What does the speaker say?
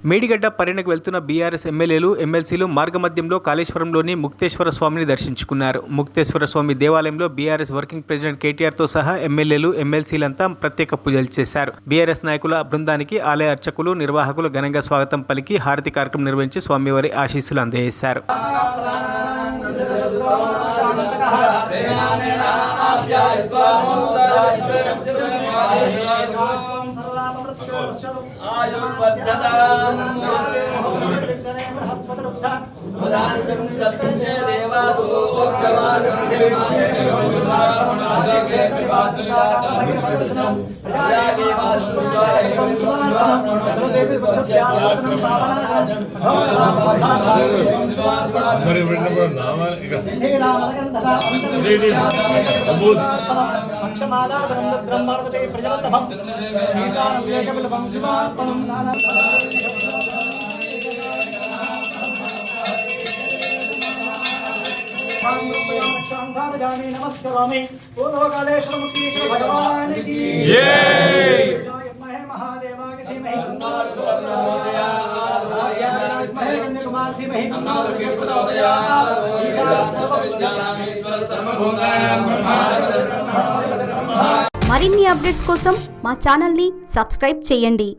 మేడిగడ్డ పర్యటనకు వెళ్తున్న బీఆర్ఎస్ ఎమ్మెల్యేలు ఎమ్మెల్సీలు మార్గమధ్యంలో కాళేశ్వరంలోని ముక్తేశ్వర స్వామిని దర్శించుకున్నారు. ముక్తేశ్వర స్వామి దేవాలయంలో బీఆర్ఎస్ వర్కింగ్ ప్రెసిడెంట్ కేటీఆర్తో సహా ఎమ్మెల్యేలు ఎమ్మెల్సీలంతా ప్రత్యేక పూజలు చేశారు. బీఆర్ఎస్ నాయకుల బృందానికి ఆలయ అర్చకులు నిర్వాహకులు ఘనంగా స్వాగతం పలికి హారతి కార్యక్రమం నిర్వహించి స్వామివారి ఆశీస్సులు అందజేశారు. नमस्करोमि बोलो कालेश्वर मुक्तेश्वर भगवान की जय। महादेवाय धीमहि कन्याकुमार धीमहि మరిన్ని అప్డేట్స్ కోసం మా ఛానల్ ని సబ్స్క్రైబ్ చేయండి.